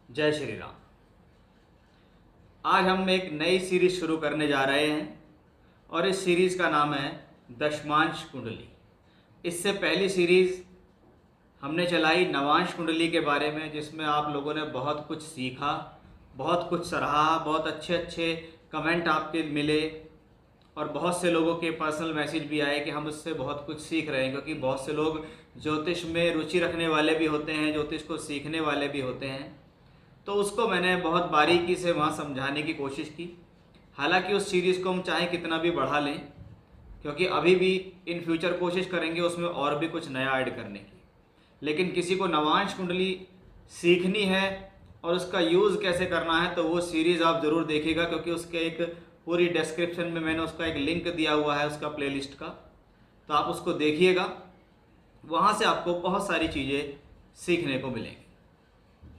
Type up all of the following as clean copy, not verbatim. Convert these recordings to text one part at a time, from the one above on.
जय श्री राम। आज हम एक नई सीरीज शुरू करने जा रहे हैं और इस सीरीज़ का नाम है दशमांश कुंडली। इससे पहली सीरीज़ हमने चलाई नवांश कुंडली के बारे में, जिसमें आप लोगों ने बहुत कुछ सीखा, बहुत कुछ सराहा, बहुत अच्छे अच्छे कमेंट आपके मिले और बहुत से लोगों के पर्सनल मैसेज भी आए कि हम उससे बहुत कुछ सीख रहे हैं, क्योंकि बहुत से लोग ज्योतिष में रुचि रखने वाले भी होते हैं, ज्योतिष को सीखने वाले भी होते हैं। तो उसको मैंने बहुत बारीकी से वहाँ समझाने की कोशिश की। हालांकि उस सीरीज़ को हम चाहे कितना भी बढ़ा लें, क्योंकि अभी भी इन फ्यूचर कोशिश करेंगे उसमें और भी कुछ नया ऐड करने की। लेकिन किसी को नवांश कुंडली सीखनी है और उसका यूज़ कैसे करना है तो वो सीरीज़ आप ज़रूर देखिएगा, क्योंकि उसके एक पूरी डिस्क्रिप्शन में मैंने उसका एक लिंक दिया हुआ है उसका प्लेलिस्ट का, तो आप उसको देखिएगा। वहाँ से आपको बहुत सारी चीज़ें सीखने को मिलेंगी।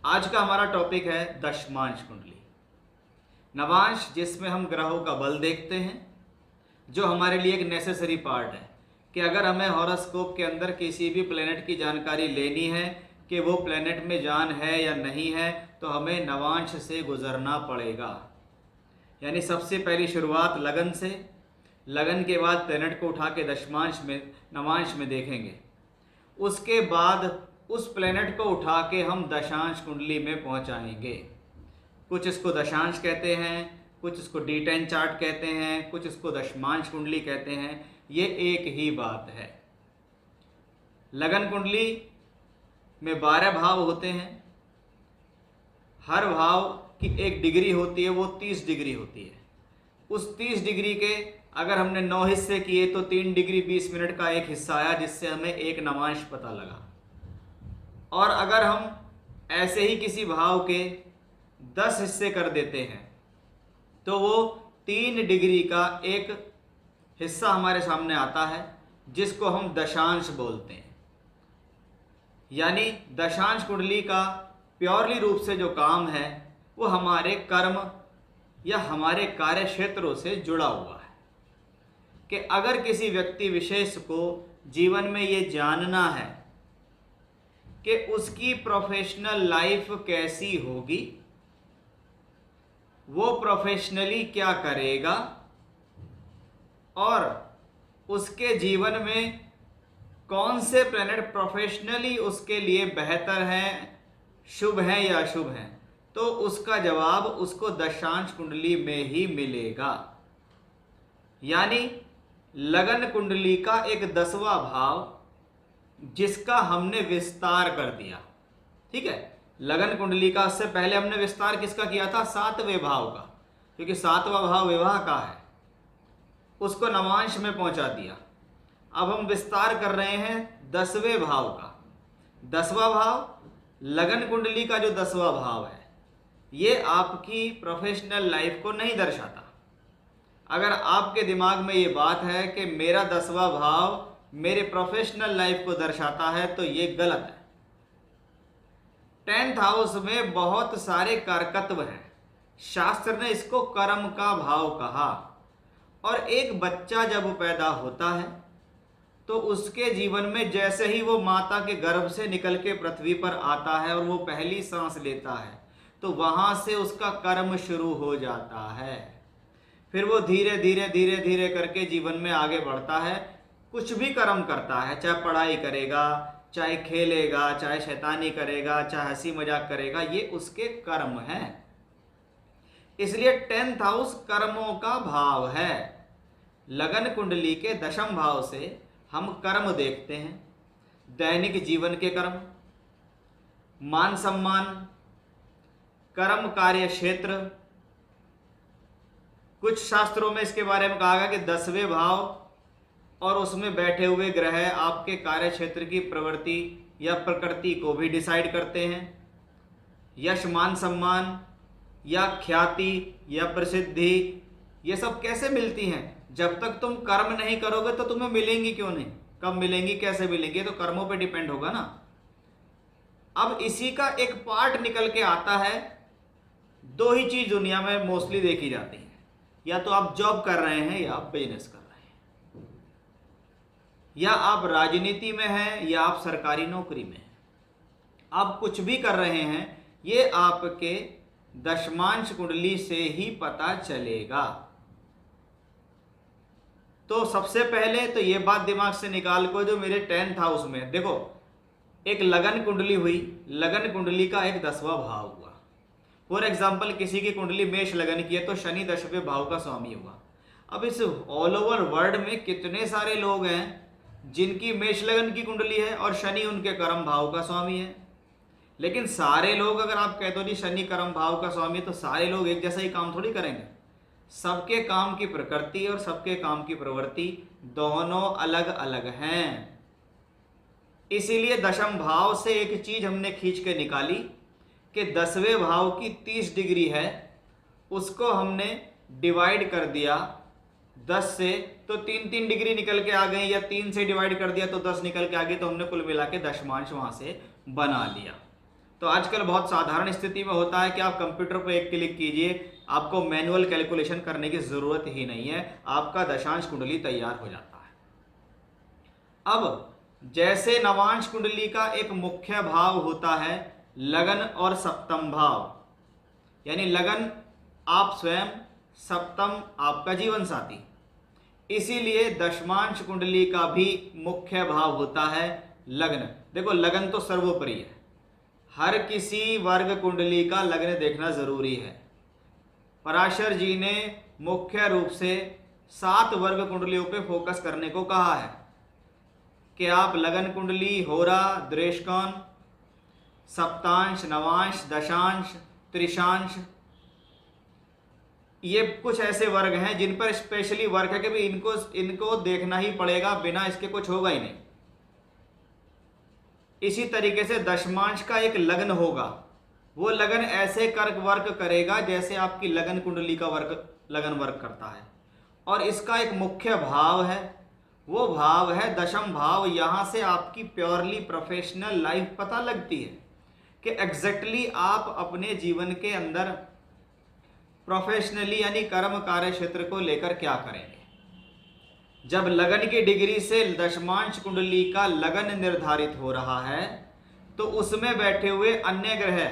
आज का हमारा टॉपिक है दशमांश कुंडली। नवांश जिसमें हम ग्रहों का बल देखते हैं, जो हमारे लिए एक नेसेसरी पार्ट है कि अगर हमें हॉरोस्कोप के अंदर किसी भी प्लेनेट की जानकारी लेनी है कि वो प्लेनेट में जान है या नहीं है, तो हमें नवांश से गुजरना पड़ेगा। यानी सबसे पहली शुरुआत लगन से, लगन के बाद प्लेनेट को उठा के दशमांश में, नवांश में देखेंगे। उसके बाद उस प्लेनेट को उठा के हम दशांश कुंडली में पहुंचाएंगे। कुछ इसको दशांश कहते हैं, कुछ इसको D10 चार्ट कहते हैं, कुछ इसको दशमांश कुंडली कहते हैं। ये एक ही बात है। लगन कुंडली में 12 भाव होते हैं। हर भाव की एक डिग्री होती है, वो 30 डिग्री होती है। उस 30 डिग्री के अगर हमने 9 हिस्से किए तो 3 डिग्री 20 मिनट का एक हिस्सा आया, जिससे हमें एक नवांश पता लगा। और अगर हम ऐसे ही किसी भाव के 10 हिस्से कर देते हैं तो वो 3 डिग्री का एक हिस्सा हमारे सामने आता है, जिसको हम दशांश बोलते हैं। यानी दशांश कुंडली का प्योरली रूप से जो काम है वो हमारे कर्म या हमारे कार्य क्षेत्रों से जुड़ा हुआ है कि अगर किसी व्यक्ति विशेष को जीवन में ये जानना है कि उसकी प्रोफेशनल लाइफ कैसी होगी, वो प्रोफेशनली क्या करेगा और उसके जीवन में कौन से प्लैनेट प्रोफेशनली उसके लिए बेहतर हैं, शुभ हैं या अशुभ हैं, तो उसका जवाब उसको दशांश कुंडली में ही मिलेगा। यानी लगन कुंडली का एक 10वां भाव जिसका हमने विस्तार कर दिया। ठीक है, लगन कुंडली का उससे पहले हमने विस्तार किसका किया था? 7वें भाव का, क्योंकि 7वां भाव विवाह का है। उसको नवांश में पहुंचा दिया। अब हम विस्तार कर रहे हैं 10वें भाव का। 10वां भाव लगन कुंडली का जो 10वां भाव है, ये आपकी प्रोफेशनल लाइफ को नहीं दर्शाता। अगर आपके दिमाग में ये बात है कि मेरा 10वां भाव मेरे प्रोफेशनल लाइफ को दर्शाता है, तो ये गलत है। 10th हाउस में बहुत सारे कारकत्व हैं। शास्त्र ने इसको कर्म का भाव कहा। और एक बच्चा जब पैदा होता है तो उसके जीवन में जैसे ही वो माता के गर्भ से निकल के पृथ्वी पर आता है और वो पहली सांस लेता है, तो वहां से उसका कर्म शुरू हो जाता है। फिर वो धीरे धीरे धीरे धीरे करके जीवन में आगे बढ़ता है, कुछ भी कर्म करता है, चाहे पढ़ाई करेगा, चाहे खेलेगा, चाहे शैतानी करेगा, चाहे हंसी मजाक करेगा, ये उसके कर्म हैं। इसलिए 10th हाउस कर्मों का भाव है। लगन कुंडली के 10म भाव से हम कर्म देखते हैं, दैनिक जीवन के कर्म, मान सम्मान, कर्म कार्य क्षेत्र। कुछ शास्त्रों में इसके बारे में कहा गया कि 10वें भाव और उसमें बैठे हुए ग्रह आपके कार्य क्षेत्र की प्रवृत्ति या प्रकृति को भी डिसाइड करते हैं। यश, मान सम्मान या ख्याति या प्रसिद्धि, ये सब कैसे मिलती हैं? जब तक तुम कर्म नहीं करोगे तो तुम्हें मिलेंगी क्यों नहीं? कब मिलेंगी, कैसे मिलेंगी? तो कर्मों पे डिपेंड होगा ना। अब इसी का एक पार्ट निकल के आता है। 2 ही चीज दुनिया में मोस्टली देखी जाती है, या तो आप जॉब कर रहे हैं या आप बिजनेस कर रहे हैं, या आप राजनीति में हैं या आप सरकारी नौकरी में हैं। आप कुछ भी कर रहे हैं, ये आपके दशमांश कुंडली से ही पता चलेगा। तो सबसे पहले तो ये बात दिमाग से निकाल को, जो मेरे 10th हाउस में देखो एक लगन कुंडली हुई, लगन कुंडली का एक 10वां भाव हुआ। फॉर एग्जाम्पल किसी की कुंडली मेष लगन की है तो शनि 10वें भाव का स्वामी हुआ। अब इस ऑल ओवर वर्ल्ड में कितने सारे लोग हैं जिनकी मेष लगन की कुंडली है और शनि उनके कर्म भाव का स्वामी है। लेकिन सारे लोग, अगर आप कहते हो जी शनि कर्म भाव का स्वामी, तो सारे लोग एक जैसा ही काम थोड़ी करेंगे। सबके काम की प्रकृति और सबके काम की प्रवृत्ति दोनों अलग अलग हैं। इसीलिए दशम भाव से एक चीज हमने खींच के निकाली कि 10वें भाव की 30 डिग्री है, उसको हमने डिवाइड कर दिया 10 से, तो 3-3 डिग्री निकल के आ गई, या 3 से डिवाइड कर दिया तो 10 निकल के आ गई, तो हमने कुल मिला के दशमांश वहां से बना लिया। तो आजकल बहुत साधारण स्थिति में होता है कि आप कंप्यूटर पर एक क्लिक कीजिए, आपको मैनुअल कैलकुलेशन करने की जरूरत ही नहीं है, आपका दशांश कुंडली तैयार हो जाता है। अब जैसे नवांश कुंडली का एक मुख्य भाव होता है लगन और सप्तम भाव, यानी लगन आप स्वयं, सप्तम आपका जीवन साथी, इसीलिए दशमांश कुंडली का भी मुख्य भाव होता है लग्न। देखो लगन तो सर्वोपरि है, हर किसी वर्ग कुंडली का लग्न देखना जरूरी है। पराशर जी ने मुख्य रूप से 7 वर्ग कुंडलियों पे फोकस करने को कहा है कि आप लगन कुंडली, होरा, द्रेष्कोण, सप्तांश, नवांश, दशांश, त्रिशांश, ये कुछ ऐसे वर्ग हैं जिन पर स्पेशली वर्क है कि भी इनको देखना ही पड़ेगा, बिना इसके कुछ होगा ही नहीं। इसी तरीके से दशमांश का एक लगन होगा, वो लगन ऐसे कर्क वर्क करेगा जैसे आपकी लगन कुंडली का लगन वर्क करता है। और इसका एक मुख्य भाव है, वो भाव है दशम भाव। यहां से आपकी प्योरली प्रोफेशनल लाइफ पता लगती है कि एग्जैक्टली आप अपने जीवन के अंदर प्रोफेशनली यानी कर्म कार्य क्षेत्र को लेकर क्या करेंगे। जब लगन की डिग्री से दशमांश कुंडली का लगन निर्धारित हो रहा है तो उसमें बैठे हुए अन्य ग्रह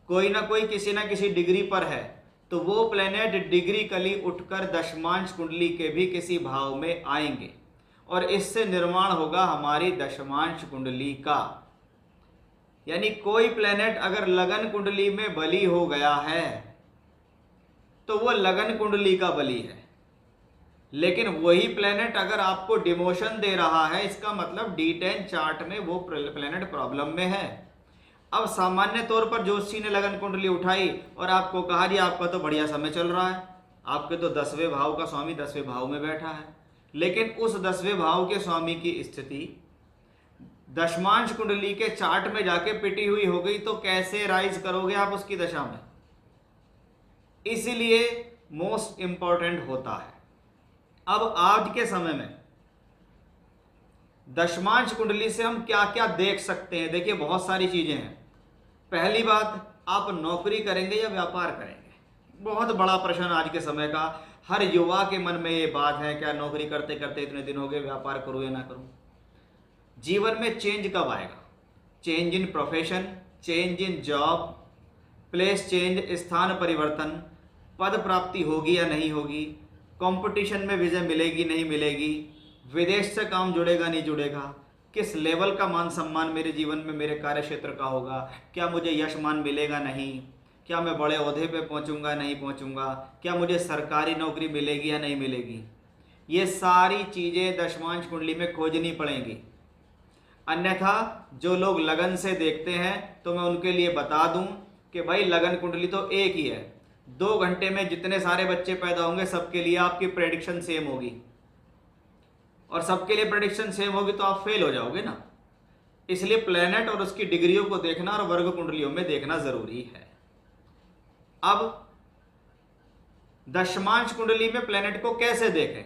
कोई ना कोई किसी ना किसी डिग्री पर है, तो वो प्लेनेट डिग्री कली उठकर दशमांश कुंडली के भी किसी भाव में आएंगे और इससे निर्माण होगा हमारी दशमांश कुंडली का। यानी कोई प्लेनेट अगर लगन कुंडली में बली हो गया है तो वो लगन कुंडली का बली है, लेकिन वही प्लेनेट अगर आपको डिमोशन दे रहा है, इसका मतलब D10 चार्ट में वो प्लेनेट प्रॉब्लम में है। अब सामान्य तौर पर जोशी ने लगन कुंडली उठाई और आपको कहा जी आपका तो बढ़िया समय चल रहा है, आपके तो 10वें भाव का स्वामी 10वें भाव में बैठा है, लेकिन उस 10वें भाव के स्वामी की स्थिति दशमांश कुंडली के चार्ट में जाके पिटी हुई हो गई, तो कैसे राइज करोगे आप उसकी दशा में। इसलिए मोस्ट इंपॉर्टेंट होता है। अब आज के समय में दशमांश कुंडली से हम क्या क्या देख सकते हैं। देखिए बहुत सारी चीजें हैं। पहली बात, आप नौकरी करेंगे या व्यापार करेंगे, बहुत बड़ा प्रश्न आज के समय का। हर युवा के मन में ये बात है, क्या नौकरी करते करते इतने दिन हो गए, व्यापार करूं या ना करूं। जीवन में चेंज कब आएगा? Change in profession, change in job, place change, स्थान परिवर्तन, पद प्राप्ति होगी या नहीं होगी, कंपटीशन में विजय मिलेगी नहीं मिलेगी, विदेश से काम जुड़ेगा नहीं जुड़ेगा, किस लेवल का मान सम्मान मेरे जीवन में मेरे कार्य क्षेत्र का होगा, क्या मुझे यश मान मिलेगा नहीं, क्या मैं बड़े ओहदे पे पहुंचूंगा नहीं पहुंचूंगा, क्या मुझे सरकारी नौकरी मिलेगी या नहीं मिलेगी। ये सारी चीज़ें दशमांश कुंडली में खोजनी पड़ेंगी। अन्यथा जो लोग लगन से देखते हैं तो मैं उनके लिए बता दूं कि भाई लगन कुंडली तो एक ही है, 2 घंटे में जितने सारे बच्चे पैदा होंगे सबके लिए आपकी प्रेडिक्शन सेम होगी, और सबके लिए प्रेडिक्शन सेम होगी तो आप फेल हो जाओगे ना। इसलिए प्लेनेट और उसकी डिग्रियों को देखना और वर्ग कुंडलियों में देखना जरूरी है। अब दशमांश कुंडली में प्लेनेट को कैसे देखें,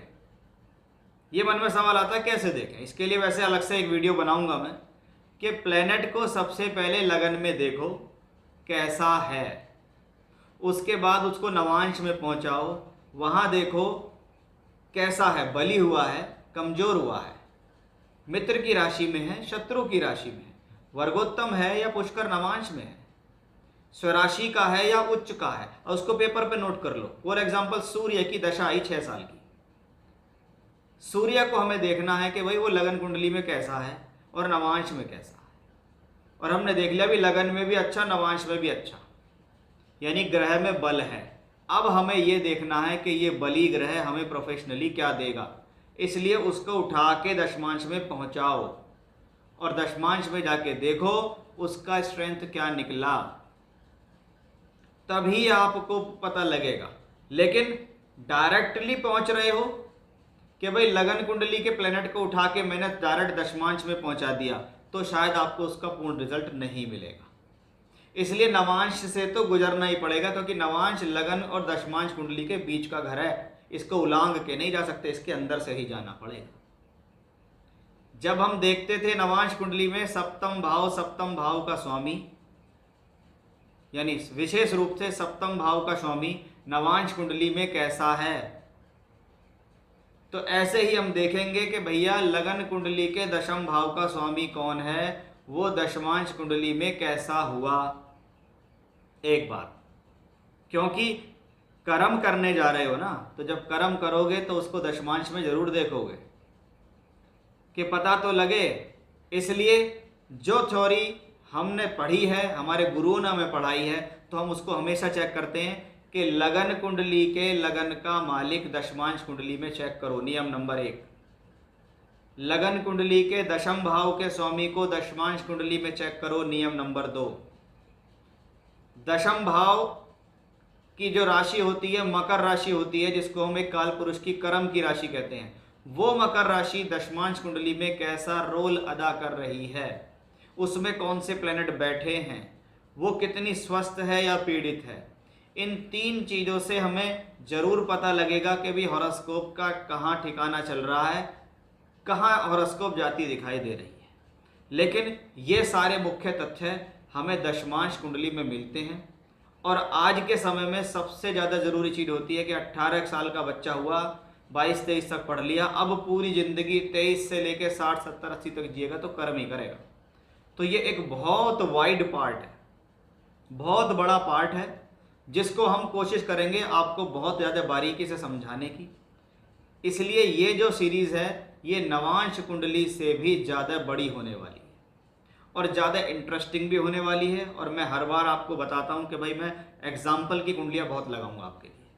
ये मन में सवाल आता है कैसे देखें। इसके लिए वैसे अलग से एक वीडियो बनाऊंगा मैं कि प्लेनेट को सबसे पहले लगन में देखो कैसा है, उसके बाद उसको नवांश में पहुंचाओ, वहां देखो कैसा है, बली हुआ है, कमजोर हुआ है, मित्र की राशि में है, शत्रु की राशि में है, वर्गोत्तम है या पुष्कर नवांश में है। स्वराशि का है या उच्च का है, और उसको पेपर पे नोट कर लो। फॉर एग्जाम्पल सूर्य की दशा आई 6 साल की, सूर्य को हमें देखना है कि भाई वो लगन कुंडली में कैसा है और नवांश में कैसा है, और हमने देख लिया भी लगन में भी अच्छा, नवांश में भी अच्छा, यानी ग्रह में बल है। अब हमें ये देखना है कि ये बली ग्रह हमें प्रोफेशनली क्या देगा, इसलिए उसको उठा के दशमांश में पहुंचाओ और दशमांश में जाके देखो उसका स्ट्रेंथ क्या निकला, तभी आपको पता लगेगा। लेकिन डायरेक्टली पहुंच रहे हो कि भाई लगन कुंडली के प्लेनेट को उठा के मैंने डायरेक्ट दशमांश में पहुंचा दिया, तो शायद आपको उसका पूर्ण रिजल्ट नहीं मिलेगा। इसलिए नवांश से तो गुजरना ही पड़ेगा, क्योंकि नवांश लगन और दशमांश कुंडली के बीच का घर है, इसको उलांग के नहीं जा सकते, इसके अंदर से ही जाना पड़ेगा। जब हम देखते थे नवांश कुंडली में सप्तम भाव का स्वामी, यानी विशेष रूप से सप्तम भाव का स्वामी नवांश कुंडली में कैसा है, तो ऐसे ही हम देखेंगे कि भैया लगन कुंडली के दशम भाव का स्वामी कौन है, वो दशमांश कुंडली में कैसा हुआ। एक बात, क्योंकि कर्म करने जा रहे हो ना, तो जब कर्म करोगे तो उसको दशमांश में जरूर देखोगे कि पता तो लगे। इसलिए जो थ्योरी हमने पढ़ी है, हमारे गुरुओं ने हमें पढ़ाई है, तो हम उसको हमेशा चेक करते हैं कि लगन कुंडली के लगन का मालिक दशमांश कुंडली में चेक करो। नियम नंबर 1, लगन कुंडली के दशम भाव के स्वामी को दशमांश कुंडली में चेक करो। नियम नंबर 2, दशम भाव की जो राशि होती है मकर राशि होती है, जिसको हम एक काल पुरुष की कर्म की राशि कहते हैं, वो मकर राशि दशमांश कुंडली में कैसा रोल अदा कर रही है, उसमें कौन से प्लेनेट बैठे हैं, वो कितनी स्वस्थ है या पीड़ित है। इन 3 चीज़ों से हमें जरूर पता लगेगा कि भी हॉरोस्कोप का कहाँ ठिकाना चल रहा है, कहाँ हॉरोस्कोप जाती दिखाई दे रही है। लेकिन ये सारे मुख्य तथ्य हमें दशमांश कुंडली में मिलते हैं। और आज के समय में सबसे ज़्यादा ज़रूरी चीज़ होती है कि 18 साल का बच्चा हुआ, 22-23 तक पढ़ लिया, अब पूरी ज़िंदगी 23 से लेकर 60, 70, 80 तक जिएगा तो कर्म ही करेगा। तो ये एक बहुत वाइड पार्ट है, बहुत बड़ा पार्ट है, जिसको हम कोशिश करेंगे आपको बहुत ज़्यादा बारीकी से समझाने की। इसलिए ये जो सीरीज़ है ये नवांश कुंडली से भी ज़्यादा बड़ी होने वाली है और ज़्यादा इंटरेस्टिंग भी होने वाली है। और मैं हर बार आपको बताता हूँ कि भाई मैं एग्जाम्पल की कुंडलियाँ बहुत लगाऊंगा आपके लिए,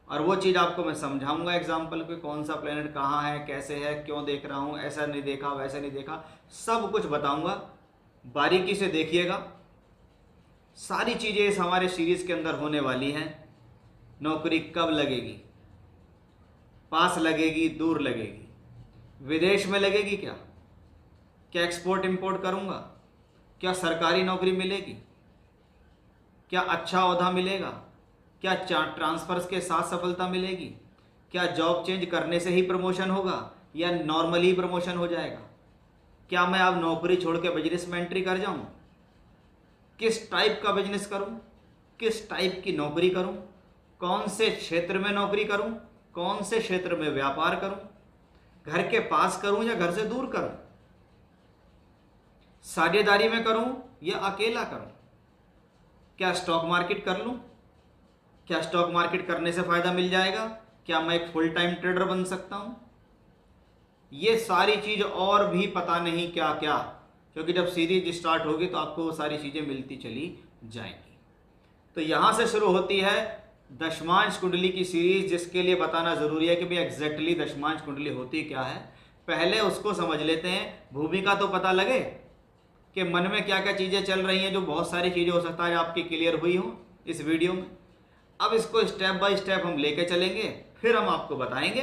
और वो चीज़ आपको मैं समझाऊंगा एग्जाम्पल पे, कौन सा प्लेनेट कहाँ है, कैसे है, क्यों देख रहा हूँ, ऐसा नहीं देखा, वैसा नहीं देखा, सब कुछ बताऊँगा। बारीकी से देखिएगा, सारी चीज़ें इस हमारे सीरीज़ के अंदर होने वाली हैं। नौकरी कब लगेगी, पास लगेगी, दूर लगेगी, विदेश में लगेगी, क्या एक्सपोर्ट इंपोर्ट करूँगा, क्या सरकारी नौकरी मिलेगी, क्या अच्छा ओहदा मिलेगा, क्या ट्रांसफर्स के साथ सफलता मिलेगी, क्या जॉब चेंज करने से ही प्रमोशन होगा या नॉर्मली प्रमोशन हो जाएगा, क्या मैं अब नौकरी छोड़ के बिजनेस में एंट्री कर जाऊँ, किस टाइप का बिजनेस करूं, किस टाइप की नौकरी करूं, कौन से क्षेत्र में नौकरी करूं, कौन से क्षेत्र में व्यापार करूं, घर के पास करूं या घर से दूर करूं, साझेदारी में करूं या अकेला करूं, क्या स्टॉक मार्केट कर लूं, क्या स्टॉक मार्केट करने से फायदा मिल जाएगा, क्या मैं एक फुल टाइम ट्रेडर बन सकता हूं। ये सारी चीज और भी पता नहीं क्या क्या, क्योंकि जब सीरीज स्टार्ट होगी तो आपको वो सारी चीज़ें मिलती चली जाएंगी। तो यहाँ से शुरू होती है दशमांश कुंडली की सीरीज, जिसके लिए बताना ज़रूरी है कि भाई एग्जैक्टली दशमांश कुंडली होती क्या है। पहले उसको समझ लेते हैं, भूमिका तो पता लगे कि मन में क्या क्या चीज़ें चल रही हैं, जो बहुत सारी चीज़ें हो सकता है आपकी क्लियर हुई हो इस वीडियो में। अब इसको स्टेप बाय स्टेप हम लेके चलेंगे, फिर हम आपको बताएंगे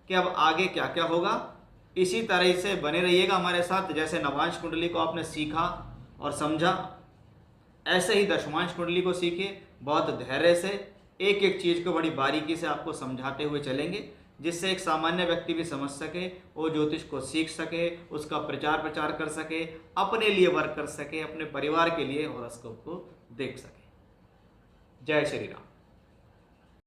कि अब आगे क्या क्या होगा। इसी तरह से बने रहिएगा हमारे साथ। जैसे नवांश कुंडली को आपने सीखा और समझा, ऐसे ही दशमांश कुंडली को सीखिए। बहुत धैर्य से एक एक चीज़ को बड़ी बारीकी से आपको समझाते हुए चलेंगे, जिससे एक सामान्य व्यक्ति भी समझ सके, वो ज्योतिष को सीख सके, उसका प्रचार प्रचार कर सके, अपने लिए वर्क कर सके, अपने परिवार के लिए हॉरोस्कोप को देख सके। जय श्री राम।